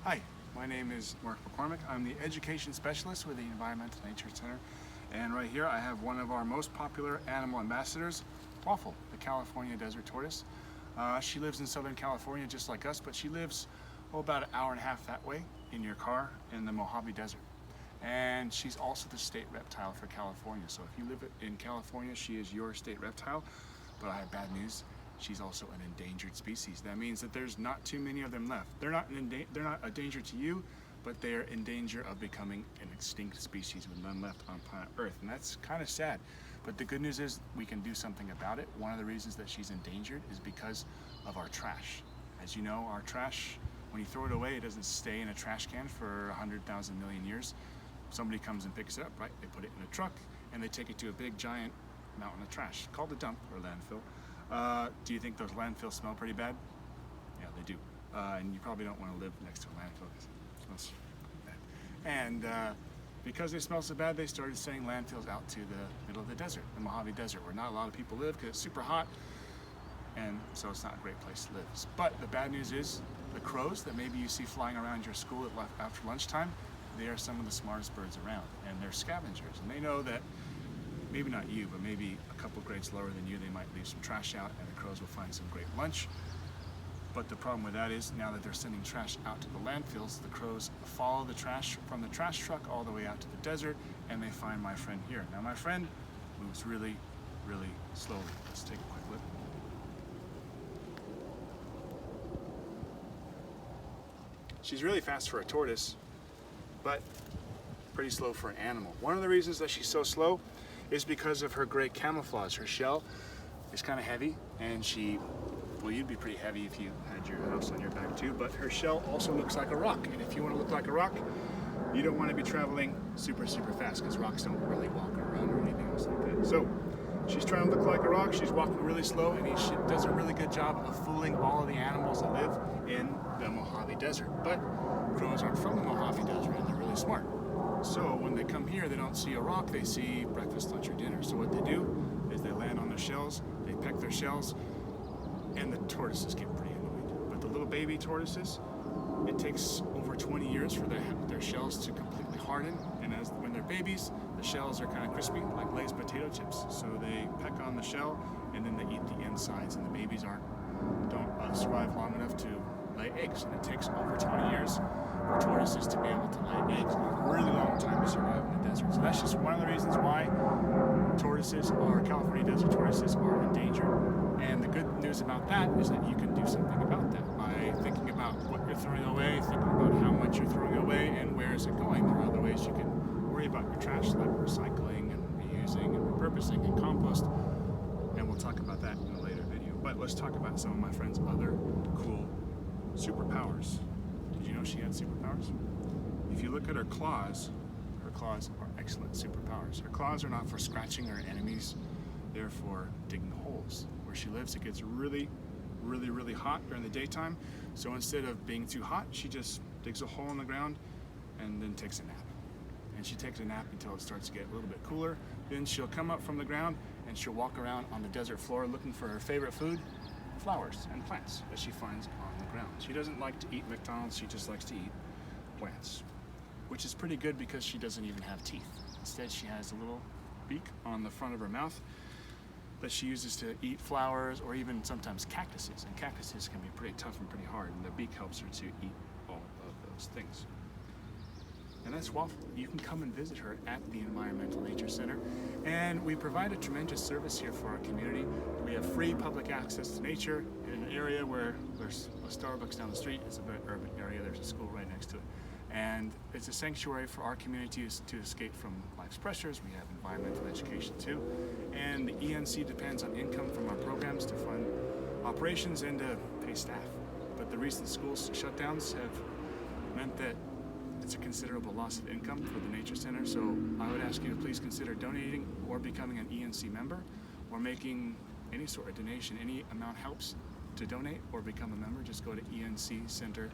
Hi, my name is Mark McCormick. I'm the Education Specialist with the Environmental Nature Center. And right here I have one of our most popular animal ambassadors, Waffle, the California Desert Tortoise. She lives in Southern California just like us, but she lives about an hour and a half that way in your car in the Mojave Desert. And she's also the state reptile for California. So if you live in California, she is your state reptile. But I have bad news. She's also an endangered species. That means that there's not too many of them left. They're not a danger to you, but they're in danger of becoming an extinct species with none left on planet Earth. And that's kind of sad. But the good news is we can do something about it. One of the reasons that she's endangered is because of our trash. As you know, our trash, when you throw it away, it doesn't stay in a trash can for 100,000 million years. Somebody comes and picks it up, right? They put it in a truck and they take it to a big giant mountain of trash called a dump or landfill. Do you think those landfills smell pretty bad? Yeah, they do. And you probably don't want to live next to a landfill because it smells bad. And because they smell so bad, they started sending landfills out to the middle of the desert, the Mojave Desert, where not a lot of people live because it's super hot. And so it's not a great place to live. But the bad news is the crows that maybe you see flying around your school after lunchtime, they are some of the smartest birds around. And they're scavengers. And they know that maybe not you, but maybe a couple grades lower than you, they might leave some trash out and the crows will find some great lunch. But the problem with that is now that they're sending trash out to the landfills, the crows follow the trash from the trash truck all the way out to the desert and they find my friend here. Now my friend moves really, really slowly. Let's take a quick look. She's really fast for a tortoise, but pretty slow for an animal. One of the reasons that she's so slow is because of her great camouflage. Her shell is kind of heavy, and well, you'd be pretty heavy if you had your house on your back too, but her shell also looks like a rock. And if you want to look like a rock, you don't want to be traveling super, super fast because rocks don't really walk around or anything else like that. So she's trying to look like a rock. She's walking really slow, and she does a really good job of fooling all of the animals that live in the Mojave Desert. But crows aren't from the Mojave Desert, and they're really smart. So when they come here, they don't see a rock, they see breakfast, lunch, or dinner. So what they do is they land on their shells, they peck their shells, and the tortoises get pretty annoyed. But the little baby tortoises, it takes over 20 years for their shells to completely harden. And when they're babies, the shells are kind of crispy, like Lay's potato chips. So they peck on the shell, and then they eat the insides. And the babies don't survive long enough to lay eggs. And it takes over 20 years for tortoises to be able to lay eggs. A really long time to survive in the desert. So that's just one of the reasons why California Desert Tortoises are endangered. And the good news about that is that you can do something about that by thinking about what you're throwing away, thinking about how much you're throwing away, and where is it going. There are other ways you can worry about your trash, like recycling and reusing and repurposing and compost. And we'll talk about that in a later video. But let's talk about some of my friend's other cool superpowers. Did you know she had superpowers? If you look at her claws are excellent superpowers. Her claws are not for scratching her enemies, they're for digging holes. Where she lives, it gets really, really, really hot during the daytime. So instead of being too hot, she just digs a hole in the ground and then takes a nap. And she takes a nap until it starts to get a little bit cooler. Then she'll come up from the ground and she'll walk around on the desert floor looking for her favorite food, flowers and plants that she finds on the ground. She doesn't like to eat McDonald's, she just likes to eat plants, which is pretty good because she doesn't even have teeth. Instead, she has a little beak on the front of her mouth that she uses to eat flowers or even sometimes cactuses. And cactuses can be pretty tough and pretty hard, and the beak helps her to eat all of those things. And that's Waffle. You can come and visit her at the Environmental Nature Center. And we provide a tremendous service here for our community. We have free public access to nature in an area where there's a Starbucks down the street. It's a very urban area. There's a school right next to it. And it's a sanctuary for our communities to escape from life's pressures. We have environmental education too. And the ENC depends on income from our programs to fund operations and to pay staff. But the recent school shutdowns have meant that it's a considerable loss of income for the Nature Center. So I would ask you to please consider donating or becoming an ENC member or making any sort of donation. Any amount helps to donate or become a member. Just go to enccenter.org.